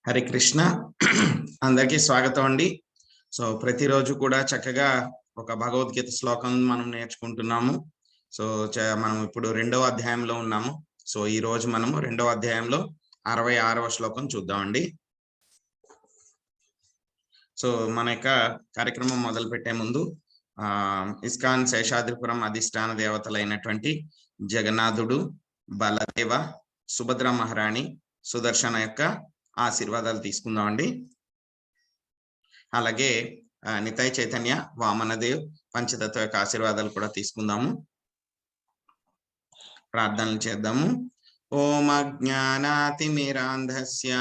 హరే కృష్ణ. అందరికీ స్వాగతం అండి. సో ప్రతిరోజు కూడా చక్కగా ఒక భగవద్గీత శ్లోకం మనం నేర్చుకుంటున్నాము. సో మనం ఇప్పుడు 2వ అధ్యాయంలో ఉన్నాము. సో ఈ రోజు మనము 2వ అధ్యాయంలో 66వ శ్లోకం చూద్దామండి. సో మన యొక్క కార్యక్రమం మొదలు పెట్టే ముందు ఇస్కాన్ శేషాద్రిపురం అధిష్టాన దేవతలైనటువంటి జగన్నాథుడు, బలదేవ, సుభద్ర మహారాణి, సుదర్శన యొక్క ఆశీర్వాదాలు తీసుకుందామండి. అలాగే నితాయ్ చైతన్య, వామనదేవ్, పంచతత్వ యొక్క ఆశీర్వాదాలు కూడా తీసుకుందాము. ప్రార్థనలు చేద్దాము. ఓం అజ్ఞానాతిమిరాంధస్య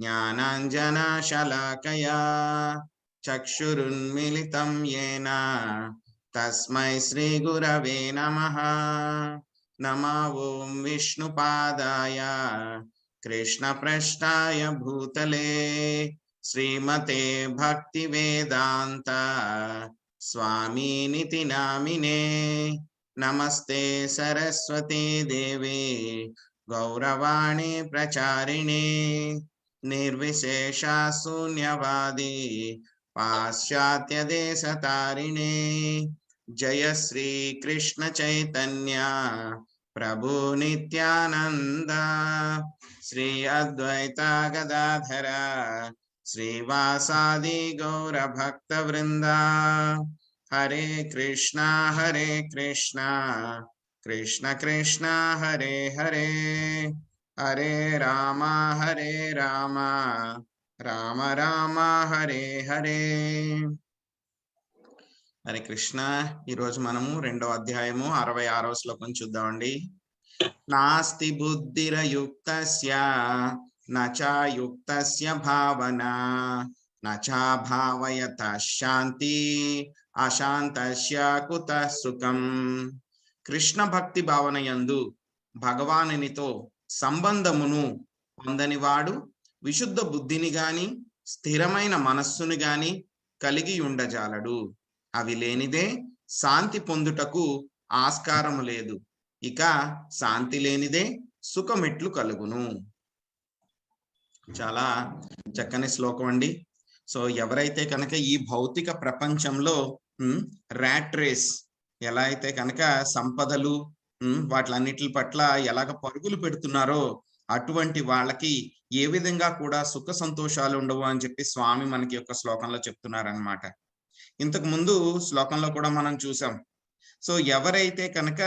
జ్ఞానాంజనశలాకయా చక్షురున్మిలితం యేన తస్మై శ్రీ గురవే నమః. నమో ఓం విష్ణుపాదాయ కృష్ణ పృష్ఠాయ భూతలే శ్రీమతే భక్తి వేదాంత స్వామినితి నామినే. నమస్తే సరస్వతి దేవే గౌరవాణి ప్రచారిణే నిర్విశేష శూన్యవాది పాశ్చాత్య దేశతారిణే. జయ శ్రీ కృష్ణ చైతన్య ప్రభు నిత్యానంద శ్రీ అద్వైత గదాధర శ్రీవాసాది గౌర భక్త వృంద. హరే కృష్ణ కృష్ణ కృష్ణ హరే హరే, హరే రామ రామ రామ హరే హరే. హరే కృష్ణ. ఈరోజు మనము 2వ అధ్యాయము 66వ శ్లోకం చూద్దామండి. నాస్తి బుద్ధిరయుక్తస్య నచా యుక్తస్య భావనా నచా భావయత శాంతి అశాంతస్య కుతః సుఖం. కృష్ణ భక్తి భావన యందు భగవానునితో సంబంధమును పొందనివాడు విశుద్ధ బుద్ధిని గాని స్థిరమైన మనస్సును గాని కలిగి ఉండజాలడు. అవి లేనిదే శాంతి పొందుటకు ఆస్కారము లేదు. ఇక శాంతి లేనిదే సుఖమెట్లు కలుగును. చాలా చక్కని శ్లోకం అండి. సో ఎవరైతే కనుక ఈ భౌతిక ప్రపంచంలో ర్యాట్ రేస్ ఎలా అయితే కనుక సంపదలు వాటిలన్నిటి పట్ల ఎలాగ పరుగులు పెడుతున్నారో అటువంటి వాళ్ళకి ఏ విధంగా కూడా సుఖ సంతోషాలు ఉండవు అని చెప్పి స్వామి మనకి యొక్క శ్లోకంలో చెప్తున్నారనమాట. ఇంతకు ముందు శ్లోకంలో కూడా మనం చూసాం. సో ఎవరైతే కనుక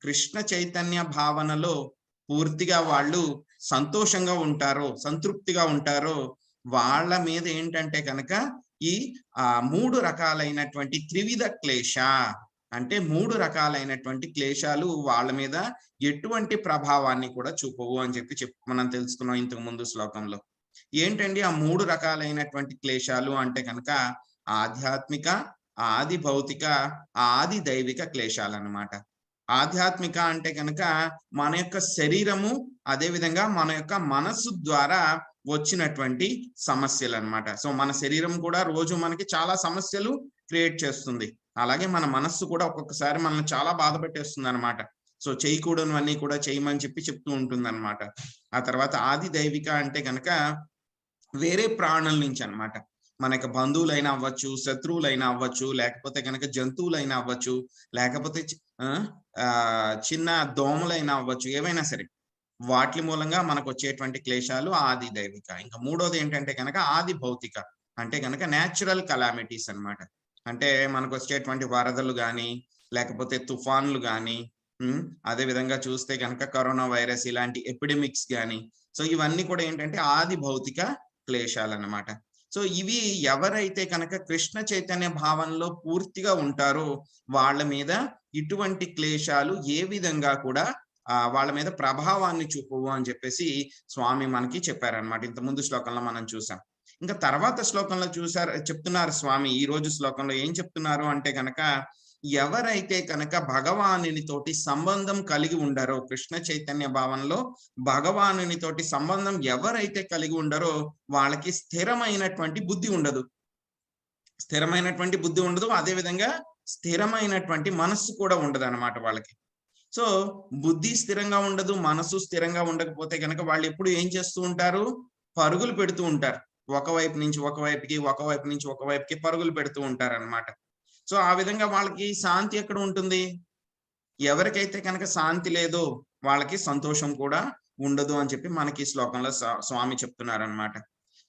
కృష్ణ చైతన్య భావనలో పూర్తిగా వాళ్ళు సంతోషంగా ఉంటారో, సంతృప్తిగా ఉంటారో, వాళ్ళ మీద ఏంటంటే కనుక ఈ 3 రకాలైనటువంటి త్రివిధ క్లేశ అంటే 3 రకాలైనటువంటి క్లేశాలు వాళ్ళ మీద ఎటువంటి ప్రభావాన్ని కూడా చూపవు అని చెప్పి మనం తెలుసుకున్నాం ఇంతకు ముందు శ్లోకంలో. ఏంటండి ఆ 3 రకాలైనటువంటి క్లేశాలు అంటే కనుక ఆధ్యాత్మిక, ఆది భౌతిక, ఆది దైవిక క్లేశాలు అన్నమాట. ఆధ్యాత్మిక అంటే కనుక మన యొక్క శరీరము, అదే విధంగా మన యొక్క మనస్సు ద్వారా వచ్చినటువంటి సమస్యలు అన్నమాట. సో మన శరీరం కూడా రోజు మనకి చాలా సమస్యలు క్రియేట్ చేస్తుంది. అలాగే మన మనస్సు కూడా ఒక్కొక్కసారి మనల్ని చాలా బాధ పెట్టేస్తుంది అనమాట. సో చేయకూడనివన్నీ కూడా చేయమని చెప్తూ ఉంటుంది అనమాట. ఆ తర్వాత ఆది దైవిక అంటే కనుక వేరే ప్రాణుల నుంచి అన్నమాట. మన యొక్క బంధువులైనా అవ్వచ్చు, శత్రువులైనా అవ్వచ్చు, లేకపోతే కనుక జంతువులైనా అవ్వచ్చు, లేకపోతే చిన్న దోమలైనా అవ్వచ్చు, ఏవైనా సరే వాటి మూలంగా మనకు వచ్చేటువంటి క్లేశాలు ఆది దైవిక. ఇంకా 3వది ఏంటంటే కనుక ఆది భౌతిక అంటే కనుక న్యాచురల్ కలామిటీస్ అన్నమాట. అంటే మనకు వచ్చేటువంటి వరదలు కానీ, లేకపోతే తుఫాన్లు కానీ, అదే విధంగా చూస్తే కనుక కరోనా వైరస్ ఇలాంటి ఎపిడమిక్స్ కానీ, సో ఇవన్నీ కూడా ఏంటంటే ఆది భౌతిక క్లేశాలు అన్నమాట. సో ఇవి ఎవరైతే కనుక కృష్ణ చైతన్య భావనలో పూర్తిగా ఉంటారో వాళ్ళ మీద ఇటువంటి క్లేశాలు ఏ విధంగా కూడా వాళ్ళ మీద ప్రభావాన్ని చూపవు అని చెప్పేసి స్వామి మనకి చెప్పారనమాట. ఇంత ముందు శ్లోకంలో మనం చూసాం. ఇంకా తర్వాత శ్లోకంలో చెప్తున్నారు స్వామి. ఈ రోజు శ్లోకంలో ఏం చెప్తున్నారు అంటే కనుక ఎవరైతే కనుక భగవానుని తోటి సంబంధం కలిగి ఉండరో, కృష్ణ చైతన్య భావనలో భగవానుని తోటి సంబంధం ఎవరైతే కలిగి ఉండరో వాళ్ళకి స్థిరమైనటువంటి బుద్ధి ఉండదు. అదే విధంగా స్థిరమైనటువంటి మనస్సు కూడా ఉండదు అన్నమాట వాళ్ళకి. సో బుద్ధి స్థిరంగా ఉండదు, మనసు స్థిరంగా ఉండకపోతే కనుక వాళ్ళు ఎప్పుడు ఏం చేస్తూ ఉంటారు? పరుగులు పెడుతూ ఉంటారు. ఒకవైపు నుంచి ఒకవైపుకి, ఒకవైపు నుంచి ఒకవైపుకి పరుగులు పెడుతూ ఉంటారనమాట. సో ఆ విధంగా వాళ్ళకి శాంతి ఎక్కడ ఉంటుంది? ఎవరికైతే కనుక శాంతి లేదో వాళ్ళకి సంతోషం కూడా ఉండదు అని చెప్పి మనకి ఈ శ్లోకంలో స్వామి చెప్తున్నారనమాట.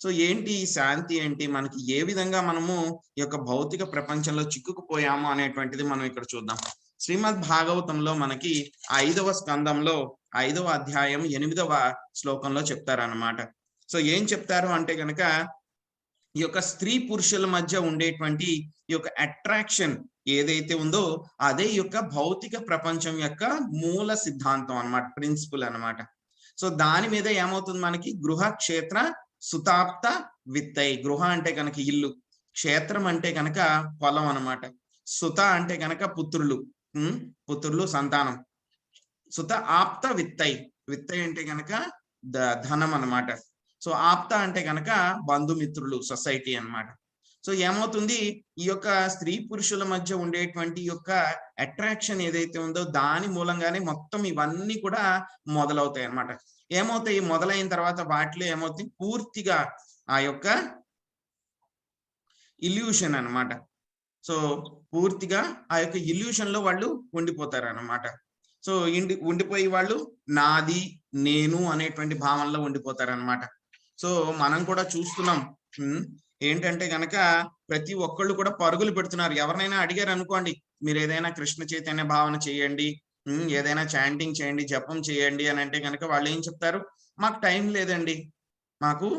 సో ఏంటి ఈ శాంతి ఏంటి? మనకి ఏ విధంగా మనము ఈ యొక్క భౌతిక ప్రపంచంలో చిక్కుకుపోయాము అనేటువంటిది మనం ఇక్కడ చూద్దాం. శ్రీమద్ భాగవతంలో మనకి 5వ స్కందంలో 5వ అధ్యాయం 8వ శ్లోకంలో చెప్తారనమాట. సో ఏం చెప్తారు అంటే గనక ఈ యొక్క స్త్రీ పురుషుల మధ్య ఉండేటువంటి ఈ యొక్క అట్రాక్షన్ ఏదైతే ఉందో అదే ఈ యొక్క భౌతిక ప్రపంచం యొక్క మూల సిద్ధాంతం అన్నమాట, ప్రిన్సిపల్ అన్నమాట. సో దాని మీద ఏమవుతుంది మనకి? గృహ క్షేత్ర సుతాప్త విత్తై. గృహ అంటే కనుక ఇల్లు, క్షేత్రం అంటే కనుక పొలం అన్నమాట, సుత అంటే కనుక పుత్రులు, పుత్రులు సంతానం, సుత ఆప్త విత్తై. విత్తై అంటే కనుక ధనం అన్నమాట. సో ఆప్త అంటే కనుక బంధుమిత్రులు, సొసైటీ అన్నమాట. సో ఏమవుతుంది? ఈ యొక్క స్త్రీ పురుషుల మధ్య ఉండేటువంటి యొక్క అట్రాక్షన్ ఏదైతే ఉందో దాని మూలంగానే మొత్తం ఇవన్నీ కూడా మొదలవుతాయి అన్నమాట. ఏమవుతాయి? మొదలైన తర్వాత వాటిలో ఏమవుతుంది? పూర్తిగా ఆ యొక్క ఇల్యూషన్ అన్నమాట. సో పూర్తిగా ఆ యొక్క ఇల్యూషన్ లో వాళ్ళు ఉండిపోతారు అన్నమాట. సో ఉండిపోయి వాళ్ళు నాది నేను అనేటువంటి భావనలో ఉండిపోతారు అన్నమాట. సో మనం కూడా చూస్తున్నాం. ఏంటంటే గనక ప్రతి ఒక్కళ్ళు కూడా పరుగులు పెడుతున్నారు. ఎవరినైనా అడిగారు అనుకోండి, మీరు ఏదైనా కృష్ణ చైతన్య భావన చేయండి, ఏదైనా చాంటింగ్ చేయండి, జపం చేయండి అని అంటే కనుక వాళ్ళు ఏం చెప్తారు? మాకు టైం లేదండి, మాకు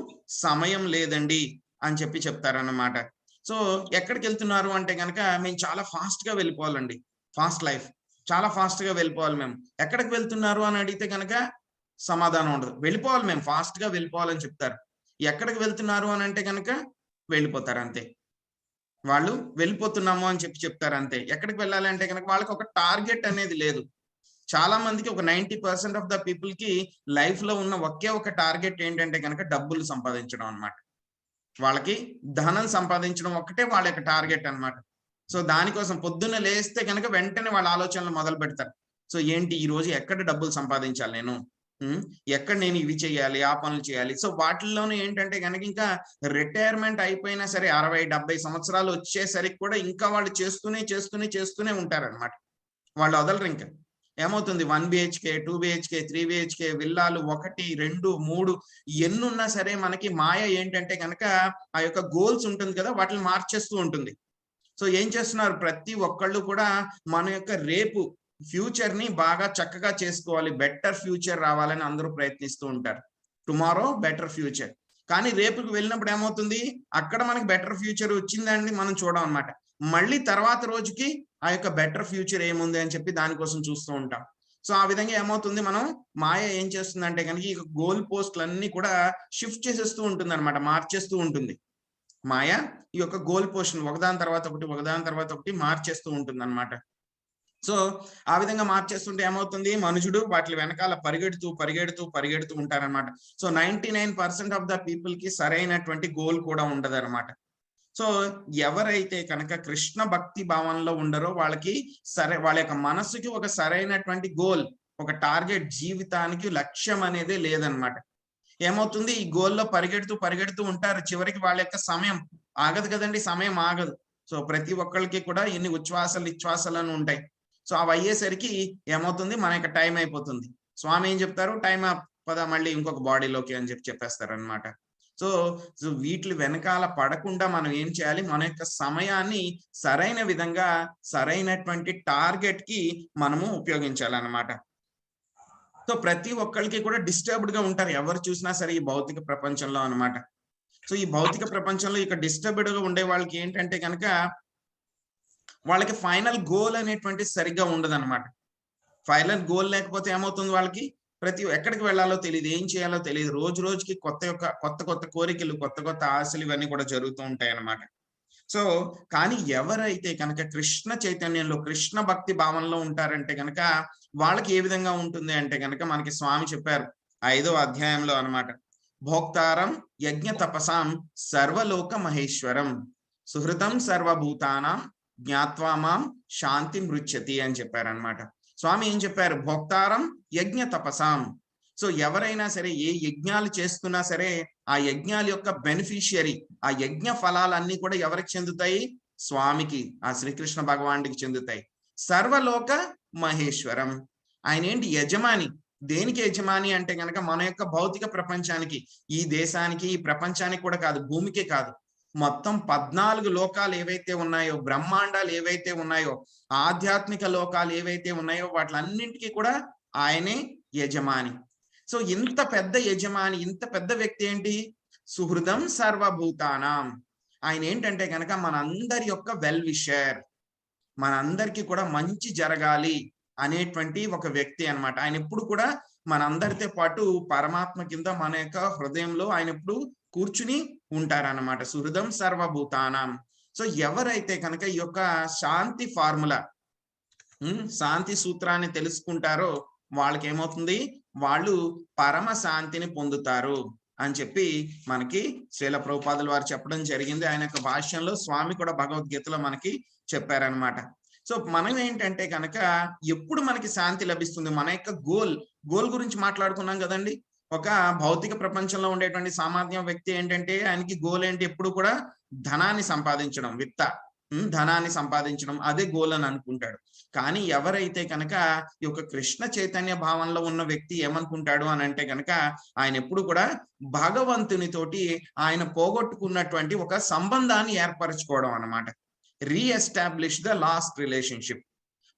సమయం లేదండి అని చెప్పి చెప్తారన్నమాట. సో ఎక్కడికి వెళ్తున్నారు అంటే కనుక మేము చాలా ఫాస్ట్ గా వెళ్ళిపోవాలండి, ఫాస్ట్ లైఫ్, చాలా ఫాస్ట్ గా వెళ్ళిపోవాలి. మేము ఎక్కడికి వెళ్తున్నారు అని అడిగితే కనుక సమాధానం ఉండదు. వెళ్ళిపోవాలి, మేము ఫాస్ట్ గా వెళ్ళిపోవాలని చెప్తారు. ఎక్కడికి వెళ్తున్నారు అని అంటే కనుక వెళ్ళిపోతారు అంతే. వాళ్ళు వెళ్ళిపోతున్నాము అని చెప్పి చెప్తారు అంతే. ఎక్కడికి వెళ్ళాలి అంటే కనుక వాళ్ళకి ఒక టార్గెట్ అనేది లేదు. చాలా మందికి ఒక 90% ఆఫ్ ద పీపుల్ కి లైఫ్ లో ఉన్న ఒకే ఒక టార్గెట్ ఏంటంటే కనుక డబ్బులు సంపాదించడం అన్నమాట. వాళ్ళకి ధనం సంపాదించడం ఒక్కటే వాళ్ళ యొక్క టార్గెట్ అన్నమాట. సో దానికోసం పొద్దున్న లేస్తే కనుక వెంటనే వాళ్ళ ఆలోచనలు మొదలు పెడతారు. సో ఏంటి ఈ రోజు ఎక్కడ డబ్బులు సంపాదించాలి నేను, ఎక్కడ నేను ఇవి చేయాలి, ఆ పనులు చేయాలి. సో వాటిల్లోనే ఏంటంటే కనుక ఇంకా రిటైర్మెంట్ అయిపోయినా సరే 60-70 సంవత్సరాలు వచ్చేసరికి కూడా ఇంకా వాళ్ళు చేస్తూనే ఉంటారన్నమాట. వాళ్ళు వదలరు. ఇంకా ఏమవుతుంది? 1 BHK, 2 BHK, 3 BHK విల్లాలు 1, 2, 3 ఎన్నున్నా సరే మనకి మాయ ఏంటంటే కనుక ఆ యొక్క గోల్స్ ఉంటుంది కదా, వాటిని మార్చేస్తూ ఉంటుంది. సో ఏం చేస్తున్నారు? ప్రతి ఒక్కళ్ళు కూడా మన యొక్క రేపు ఫ్యూచర్ ని బాగా చక్కగా చేసుకోవాలి, బెటర్ ఫ్యూచర్ రావాలని అందరూ ప్రయత్నిస్తూ ఉంటారు. Tomorrow better future. కానీ రేపుకి వెళ్ళినప్పుడు ఏమవుతుంది? అక్కడ మనకి బెటర్ ఫ్యూచర్ వచ్చిందండి మనం చూడం అన్నమాట. మళ్ళీ తర్వాత రోజుకి ఆ యొక్క బెటర్ ఫ్యూచర్ ఏముంది అని చెప్పి దానికోసం చూస్తూ ఉంటాం. సో ఆ విధంగా ఏమవుతుంది? మనం మాయ ఏం చేస్తుందంటే కనుక ఈ గోల్ పోస్టులన్నీ కూడా షిఫ్ట్ చేసేస్తూ ఉంటుంది అనమాట, మార్చేస్తూ ఉంటుంది. మాయ ఈ యొక్క గోల్ పోస్ట్ ఒకదాని తర్వాత ఒకటి మార్చేస్తూ ఉంటుంది అనమాట. సో ఆ విధంగా మార్చేస్తుంటే ఏమవుతుంది? మనుషుడు వాటి వెనకాల పరిగెడుతూ ఉంటారనమాట. సో 99% ఆఫ్ ద పీపుల్ కి సరైనటువంటి గోల్ కూడా ఉండదు అనమాట. సో ఎవరైతే కనుక కృష్ణ భక్తి భావనలో ఉండరో వాళ్ళకి వాళ్ళ యొక్క మనసుకి ఒక సరైనటువంటి గోల్, ఒక టార్గెట్, జీవితానికి లక్ష్యం అనేది లేదనమాట. ఏమవుతుంది? ఈ గోల్లో పరిగెడుతూ ఉంటారు. చివరికి వాళ్ళ యొక్క సమయం ఆగదు కదండి, సమయం ఆగదు. సో ప్రతి ఒక్కరికి కూడా ఎన్ని ఇచ్ఛ్వాసలు అని ఉంటాయి. సో అవి అయ్యేసరికి ఏమవుతుంది? మన యొక్క టైం అయిపోతుంది. స్వామి ఏం చెప్తారు? టైం పద మళ్ళీ ఇంకొక బాడీలోకి అని చెప్పేస్తారు అనమాట. సో వీటి వెనకాల పడకుండా మనం ఏం చేయాలి? మన యొక్క సమయాన్ని సరైన విధంగా సరైనటువంటి టార్గెట్ కి మనము ఉపయోగించాలన్నమాట. సో ప్రతి ఒక్కరికి కూడా డిస్టర్బ్డ్ గా ఉంటారు ఎవరు చూసినా సరే ఈ భౌతిక ప్రపంచంలో అన్నమాట. సో ఈ భౌతిక ప్రపంచంలో ఇక డిస్టర్బ్డ్ గా ఉండే వాళ్ళకి ఏంటంటే కనుక వాళ్ళకి ఫైనల్ గోల్ అనేటువంటి సరిగ్గా ఉండదన్నమాట. ఫైనల్ గోల్ లేకపోతే ఏమవుతుంది? వాళ్ళకి ఎక్కడికి వెళ్ళాలో తెలియదు, ఏం చేయాలో తెలియదు. రోజు రోజుకి కొత్త కోరికలు, కొత్త ఆశలు ఇవన్నీ కూడా జరుగుతూ ఉంటాయి అన్నమాట. సో కానీ ఎవరైతే కనుక కృష్ణ చైతన్యంలో, కృష్ణ భక్తి భావనలో ఉంటారంటే కనుక వాళ్ళకి ఏ విధంగా ఉంటుంది అంటే కనుక మనకి స్వామి చెప్పారు 5వ అధ్యాయంలో అన్నమాట. భోక్తారం యజ్ఞ తపసాం సర్వలోక మహేశ్వరం సుహృతం సర్వభూతానాం జ్ఞాత్వామాం శాంతి మృచ్యతి అని చెప్పారనమాట. స్వామి ఏం చెప్పారు? భోక్తారం యజ్ఞ తపసాం. సో ఎవరైనా సరే ఏ యజ్ఞాలు చేస్తున్నా సరే ఆ యజ్ఞాల యొక్క బెనిఫిషియరీ, ఆ యజ్ఞ ఫలాలన్నీ కూడా ఎవరికి చెందుతాయి? స్వామికి, ఆ శ్రీకృష్ణ భగవానుడికి చెందుతాయి. సర్వలోక మహేశ్వరం. ఆయన ఏంటి? యజమాని. దేనికి యజమాని అంటే గనక మన యొక్క భౌతిక ప్రపంచానికి, ఈ దేశానికి, ఈ ప్రపంచానికి కూడా కాదు, భూమికే కాదు, మొత్తం 14 లోకాలు ఏవైతే ఉన్నాయో, బ్రహ్మాండాలు ఏవైతే ఉన్నాయో, ఆధ్యాత్మిక లోకాలు ఏవైతే ఉన్నాయో వాటిలన్నింటికీ కూడా ఆయనే యజమాని. సో ఇంత పెద్ద యజమాని, ఇంత పెద్ద వ్యక్తి ఏంటి? సుహృదం సర్వభూతానాం. ఆయన ఏంటంటే కనుక మనందరి యొక్క వెల్ విషర్, మనందరికీ కూడా మంచి జరగాలి అనేటువంటి ఒక వ్యక్తి అన్నమాట. ఆయన ఎప్పుడు కూడా మనందరితో పాటు పరమాత్మ కింద మన యొక్క హృదయంలో ఆయన ఎప్పుడు కూర్చుని ఉంటారన్నమాట. సుహృదం సర్వభూతానాం. సో ఎవరైతే కనుక ఈ యొక్క శాంతి ఫార్ములా, శాంతి సూత్రాన్ని తెలుసుకుంటారో వాళ్ళకి ఏమవుతుంది? వాళ్ళు పరమ శాంతిని పొందుతారు అని చెప్పి మనకి శ్రీల ప్రభుపాదుల వారు చెప్పడం జరిగింది. ఆయన యొక్క భాష్యంలో స్వామి కూడా భగవద్గీతలో మనకి చెప్పారనమాట. సో మనం ఏంటంటే కనుక ఎప్పుడు మనకి శాంతి లభిస్తుంది? మన యొక్క గోల్ గురించి మాట్లాడుకున్నాం కదండి. ఒక భౌతిక ప్రపంచంలో ఉండేటువంటి సామాన్య వ్యక్తి ఏంటంటే ఆయనకి గోల్ ఏంటి? ఎప్పుడు కూడా ధనాన్ని సంపాదించడం, ధనాన్ని సంపాదించడం, అదే గోల్ అని అనుకుంటాడు. కానీ ఎవరైతే కనుక ఈ యొక్క కృష్ణ చైతన్య భావంలో ఉన్న వ్యక్తి ఏమనుకుంటాడు అని అంటే కనుక ఆయన ఎప్పుడు కూడా భగవంతునితోటి ఆయన పోగొట్టుకున్నటువంటి ఒక సంబంధాన్ని ఏర్పరచుకోవడం అన్నమాట. Re-establish the last relationship.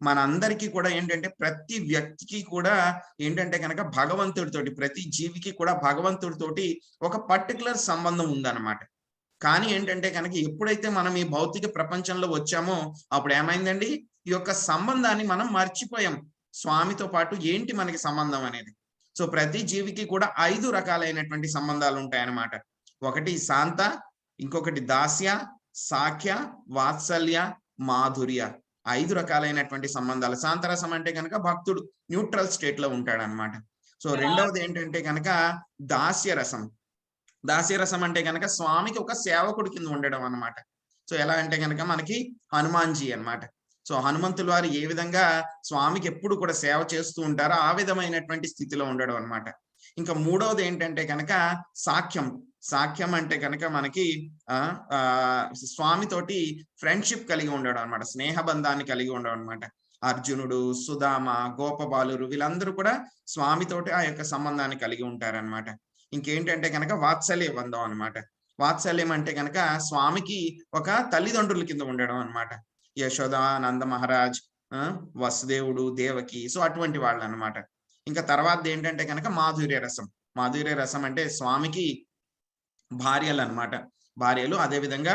మనందరికీ కూడా ఏంటంటే ప్రతి వ్యక్తికి కూడా ఏంటంటే కనుక భగవంతుడితోటి, ప్రతి జీవికి కూడా భగవంతుడితోటి ఒక పర్టికులర్ సంబంధం ఉందన్నమాట. కానీ ఏంటంటే కనుక ఎప్పుడైతే మనం ఈ భౌతిక ప్రపంచంలో వచ్చామో అప్పుడు ఏమైందండి? ఈ యొక్క సంబంధాన్ని మనం మర్చిపోయాం. స్వామితో పాటు ఏంటి మనకి సంబంధం అనేది. సో ప్రతి జీవికి కూడా 5 రకాలైనటువంటి సంబంధాలు ఉంటాయన్నమాట. ఒకటి శాంత, ఇంకొకటి దాస్య, సాఖ్య, వాత్సల్య, మాధుర్య. 5 రకాలైనటువంటి సంబంధాలు. శాంతరసం అంటే కనుక భక్తుడు న్యూట్రల్ స్టేట్ లో ఉంటాడనమాట. సో రెండవది ఏంటంటే కనుక దాస్యరసం. దాస్యరసం అంటే కనుక స్వామికి ఒక సేవకుడి కింద ఉండడం అన్నమాట. సో ఎలా అంటే కనుక మనకి హనుమాన్జీ అన్నమాట. సో హనుమంతుల వారు ఏ విధంగా స్వామికి ఎప్పుడు కూడా సేవ చేస్తూ ఉంటారో ఆ విధమైనటువంటి స్థితిలో ఉండడం అన్నమాట. ఇంకా మూడవది ఏంటంటే కనుక సాఖ్యం. సాఖ్యం అంటే కనుక మనకి స్వామితోటి ఫ్రెండ్షిప్ కలిగి ఉండడం అనమాట, స్నేహబంధాన్ని కలిగి ఉండడం అనమాట. అర్జునుడు, సుధామ, గోపబాలురు వీళ్ళందరూ కూడా స్వామితోటి ఆ యొక్క సంబంధాన్ని కలిగి ఉంటారనమాట. ఇంకేంటంటే కనుక వాత్సల్య బంధం అనమాట. వాత్సల్యం అంటే కనుక స్వామికి ఒక తల్లిదండ్రుల కింద ఉండడం అనమాట. యశోద, నంద మహారాజ్, వసుదేవుడు, దేవకి, సో అటువంటి వాళ్ళు అనమాట. ఇంకా తర్వాత ఏంటంటే కనుక మాధుర్య రసం. మాధుర్య రసం అంటే స్వామికి భార్యలు అనమాట, భార్యలు, అదే విధంగా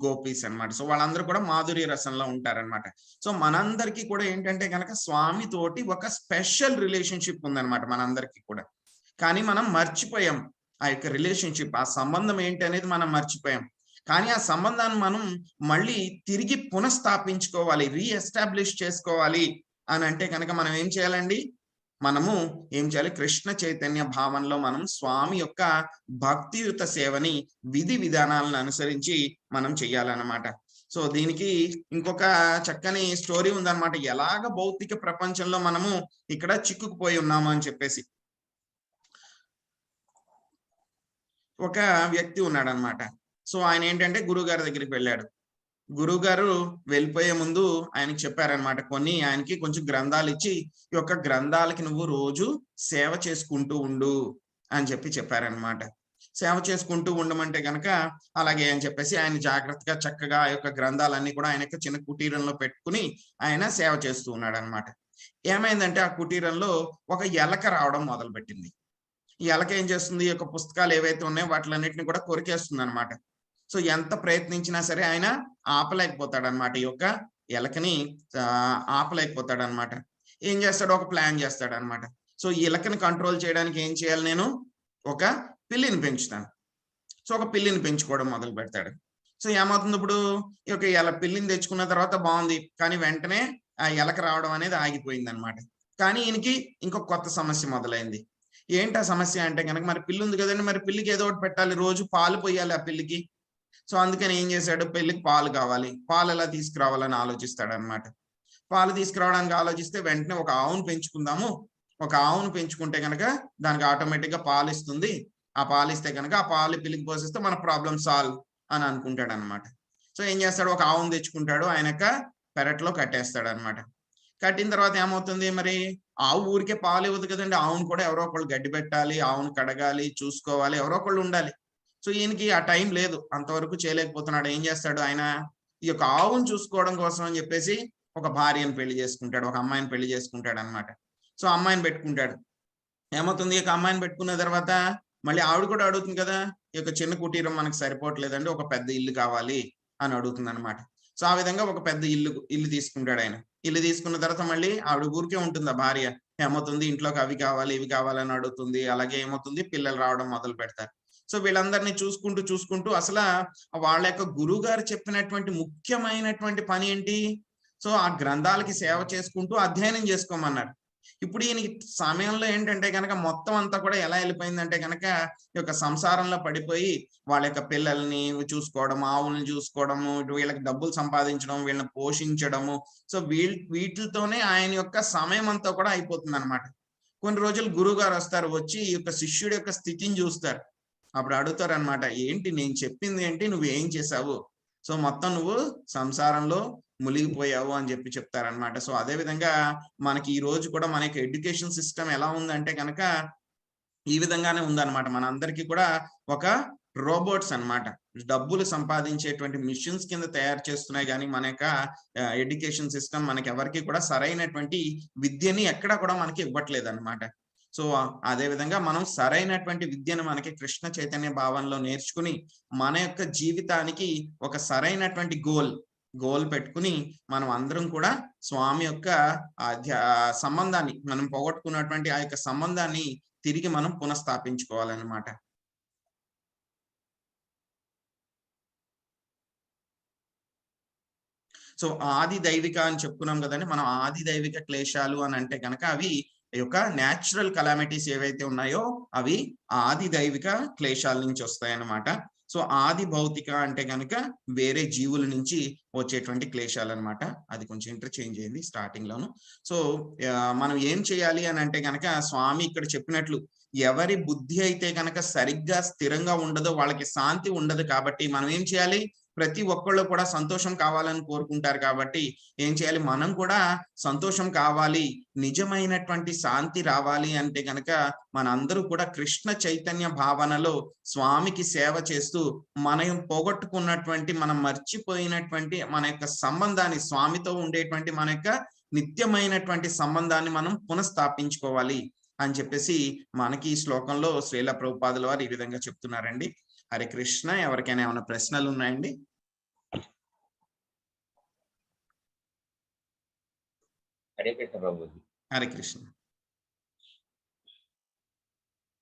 గోపీస్ అన్నమాట. సో వాళ్ళందరూ కూడా మాధుర్య రసంలో ఉంటారనమాట. సో మనందరికీ కూడా ఏంటంటే కనుక స్వామి తోటి ఒక స్పెషల్ రిలేషన్షిప్ ఉందన్నమాట మనందరికీ కూడా. కానీ మనం మర్చిపోయాం ఆ యొక్క రిలేషన్షిప్, ఆ సంబంధం ఏంటి అనేది మనం మర్చిపోయాం. కానీ ఆ సంబంధాన్ని మనం మళ్ళీ తిరిగి పునఃస్థాపించుకోవాలి, రీఎస్టాబ్లిష్ చేసుకోవాలి అని అంటే కనుక మనం ఏం చేయాలండి? మనము ఏం చేయాలి? కృష్ణ చైతన్య భావంలో మనం స్వామి యొక్క భక్తియుత సేవని, విధి విధానాలను అనుసరించి మనం చెయ్యాలన్నమాట. సో దీనికి ఇంకొక చక్కని స్టోరీ ఉందన్నమాట. ఎలాగ భౌతిక ప్రపంచంలో మనము ఇక్కడ చిక్కుకుపోయి ఉన్నాము అని చెప్పేసి. ఒక వ్యక్తి ఉన్నాడు అనమాట. సో ఆయన ఏంటంటే గురువుగారి దగ్గరికి వెళ్ళాడు. గురువుగారు వెళ్ళిపోయే ముందు ఆయనకి చెప్పారనమాట, కొన్ని ఆయనకి కొంచెం గ్రంథాలు ఇచ్చి ఈ యొక్క గ్రంథాలకి నువ్వు రోజు సేవ చేసుకుంటూ ఉండు అని చెప్పారనమాట. సేవ చేసుకుంటూ ఉండమంటే కనుక అలాగే అని చెప్పేసి ఆయన జాగ్రత్తగా చక్కగా ఆ యొక్క గ్రంథాలన్నీ కూడా ఆయన యొక్క చిన్న కుటీరంలో పెట్టుకుని ఆయన సేవ చేస్తూ ఉన్నాడు అనమాట. ఏమైందంటే ఆ కుటీరంలో ఒక ఎలక రావడం మొదలు పెట్టింది. ఈ ఎలక ఏం చేస్తుంది? ఈ యొక్క పుస్తకాలు ఏవైతే ఉన్నాయో వాటిలన్నిటిని కూడా కొరికేస్తుంది అనమాట. సో ఎంత ప్రయత్నించినా సరే ఆయన ఆపలేకపోతాడనమాట, ఈ యొక్క ఎలకని ఆపలేకపోతాడనమాట. ఏం చేస్తాడు? ఒక ప్లాన్ చేస్తాడనమాట. సో ఈ ఎలకని కంట్రోల్ చేయడానికి ఏం చేయాలి? నేను ఒక పిల్లిని పెంచుతాను. సో ఒక పిల్లిని పెంచుకోవడం మొదలు పెడతాడు. సో ఏమవుతుంది ఇప్పుడు? ఈ యొక్క పిల్లిని తెచ్చుకున్న తర్వాత బాగుంది, కానీ వెంటనే ఆ ఎలక రావడం అనేది ఆగిపోయింది అనమాట. కానీ ఈయనకి ఇంకొక కొత్త సమస్య మొదలైంది. ఏంటి ఆ సమస్య అంటే కనుక మరి పిల్లి ఉంది కదండి, మరి పిల్లికి ఏదో ఒకటి పెట్టాలి, రోజు పాలు పోయాలి ఆ పిల్లికి. సో అందుకని ఏం చేశాడు? పిల్లికి పాలు కావాలి, పాలు ఎలా తీసుకురావాలని ఆలోచిస్తాడు అనమాట. పాలు తీసుకురావడానికి ఆలోచిస్తే వెంటనే ఒక ఆవును పెంచుకుందాము, ఒక ఆవును పెంచుకుంటే కనుక దానికి ఆటోమేటిక్ గా పాలు ఇస్తుంది. ఆ పాలు ఇస్తే కనుక ఆ పాలు పిల్లికి పోషిస్తే మన ప్రాబ్లం సాల్వ్ అని అనుకుంటాడు అనమాట. సో ఏం చేస్తాడు, ఒక ఆవును తెచ్చుకుంటాడు, ఆయన యొక్క పెరట్లో కట్టేస్తాడు అనమాట. కట్టిన తర్వాత ఏమవుతుంది మరి, ఆవు ఊరికే పాలు ఇవ్వదు కదండి, ఆవును కూడా ఎవరో ఒకళ్ళు గడ్డి పెట్టాలి, ఆవును కడగాలి, చూసుకోవాలి, ఎవరో ఒకళ్ళు ఉండాలి. సో ఈయనకి ఆ టైం లేదు, అంతవరకు చేయలేకపోతున్నాడు. ఏం చేస్తాడు ఆయన, ఈ యొక్క ఆవును చూసుకోవడం కోసం అని చెప్పేసి ఒక భార్యను పెళ్లి చేసుకుంటాడు, ఒక అమ్మాయిని పెళ్లి చేసుకుంటాడు అనమాట. సో అమ్మాయిని పెట్టుకుంటాడు. ఏమవుతుంది, ఈ యొక్క అమ్మాయిని పెట్టుకున్న తర్వాత మళ్ళీ ఆవిడ కూడా అడుగుతుంది కదా, ఈ యొక్క చిన్న కుటీరం మనకు సరిపోవట్లేదండి, ఒక పెద్ద ఇల్లు కావాలి అని అడుగుతుంది అనమాట. సో ఆ విధంగా ఒక పెద్ద ఇల్లు తీసుకుంటాడు ఆయన. ఇల్లు తీసుకున్న తర్వాత మళ్ళీ ఆవిడ ఊరికే ఉంటుంది ఆ భార్య. ఏమవుతుంది, ఇంట్లోకి అవి కావాలి ఇవి కావాలని అడుగుతుంది. అలాగే ఏమవుతుంది, పిల్లలు రావడం మొదలు పెడతారు. సో వీళ్ళందరినీ చూసుకుంటూ చూసుకుంటూ అసలు వాళ్ళ యొక్క గురువు గారు చెప్పినటువంటి ముఖ్యమైనటువంటి పని ఏంటి, సో ఆ గ్రంథాలకి సేవ చేసుకుంటూ అధ్యయనం చేసుకోమన్నారు. ఇప్పుడు ఈయనకి సమయంలో ఏంటంటే కనుక మొత్తం అంతా కూడా ఎలా వెళ్ళిపోయిందంటే కనుక ఈ యొక్క సంసారంలో పడిపోయి వాళ్ళ యొక్క పిల్లల్ని చూసుకోవడం, ఆవుల్ని చూసుకోవడము, వీళ్ళకి డబ్బులు సంపాదించడం, వీళ్ళని పోషించడము. సో వీటితోనే ఆయన యొక్క సమయం అంతా కూడా అయిపోతుంది అనమాట. కొన్ని రోజులు గురువు గారు వస్తారు, వచ్చి ఈ యొక్క శిష్యుడి యొక్క స్థితిని చూస్తారు. అప్పుడు అడుగుతారు అనమాట, ఏంటి నేను చెప్పింది ఏంటి, నువ్వు ఏం చేసావు, సో మొత్తం నువ్వు సంసారంలో మునిగిపోయావు అని చెప్పి చెప్తారనమాట. సో అదే విధంగా మనకి ఈ రోజు కూడా మన యొక్క ఎడ్యుకేషన్ సిస్టమ్ ఎలా ఉందంటే కనుక ఈ విధంగానే ఉందన్నమాట. మనందరికీ కూడా ఒక రోబోట్స్ అన్నమాట, డబ్బులు సంపాదించేటువంటి మిషన్స్ కింద తయారు చేస్తున్నాయి. కానీ మన యొక్క ఎడ్యుకేషన్ సిస్టమ్ మనకి ఎవరికి కూడా సరైనటువంటి విద్యని ఎక్కడా కూడా మనకి ఇవ్వట్లేదు అనమాట. సో అదే విధంగా మనం సరైనటువంటి విద్యను మనకి కృష్ణ చైతన్య భావనలో నేర్చుకుని మన యొక్క జీవితానికి ఒక సరైనటువంటి గోల్ పెట్టుకుని మనం అందరం కూడా స్వామి యొక్క సంబంధాన్ని, మనం పోగొట్టుకున్నటువంటి ఆ యొక్క సంబంధాన్ని తిరిగి మనం పునఃస్థాపించుకోవాలన్నమాట. సో ఆది దైవిక అని చెప్పుకున్నాం కదండి. మనం ఆది దైవిక క్లేశాలు అని అంటే కనుక అవి యొక్క న్యాచురల్ కలామిటీస్ ఏవైతే ఉన్నాయో అవి ఆది దైవిక క్లేశాల నుంచి వస్తాయన్నమాట. సో ఆది భౌతిక అంటే కనుక వేరే జీవుల నుంచి వచ్చేటువంటి క్లేశాలు అనమాట. అది కొంచెం ఇంటర్చేంజ్ అయింది స్టార్టింగ్ లోను. సో మనం ఏం చేయాలి అని అంటే కనుక స్వామి ఇక్కడ చెప్పినట్లు ఎవరి బుద్ధి అయితే కనుక సరిగ్గా స్థిరంగా ఉండదో వాళ్ళకి శాంతి ఉండదు. కాబట్టి మనం ఏం చేయాలి, ప్రతి ఒక్కళ్ళు కూడా సంతోషం కావాలని కోరుకుంటారు. కాబట్టి ఏం చేయాలి, మనం కూడా సంతోషం కావాలి, నిజమైనటువంటి శాంతి రావాలి అంటే కనుక మనందరూ కూడా కృష్ణ చైతన్య భావనలో స్వామికి సేవ చేస్తూ మనం పోగొట్టుకున్నటువంటి, మనం మర్చిపోయినటువంటి మన యొక్క సంబంధాన్ని, స్వామితో ఉండేటువంటి మన యొక్క నిత్యమైనటువంటి సంబంధాన్ని మనం పునఃస్థాపించుకోవాలి అని చెప్పేసి మనకి ఈ శ్లోకంలో శ్రీల ప్రభుపాదుల వారు ఈ విధంగా చెప్తున్నారండి. హరే కృష్ణ. ఎవరికైనా ఏమైనా ప్రశ్నలు ఉన్నాయండి? హరే కృష్ణ ప్రభుజీ. హరే కృష్ణ.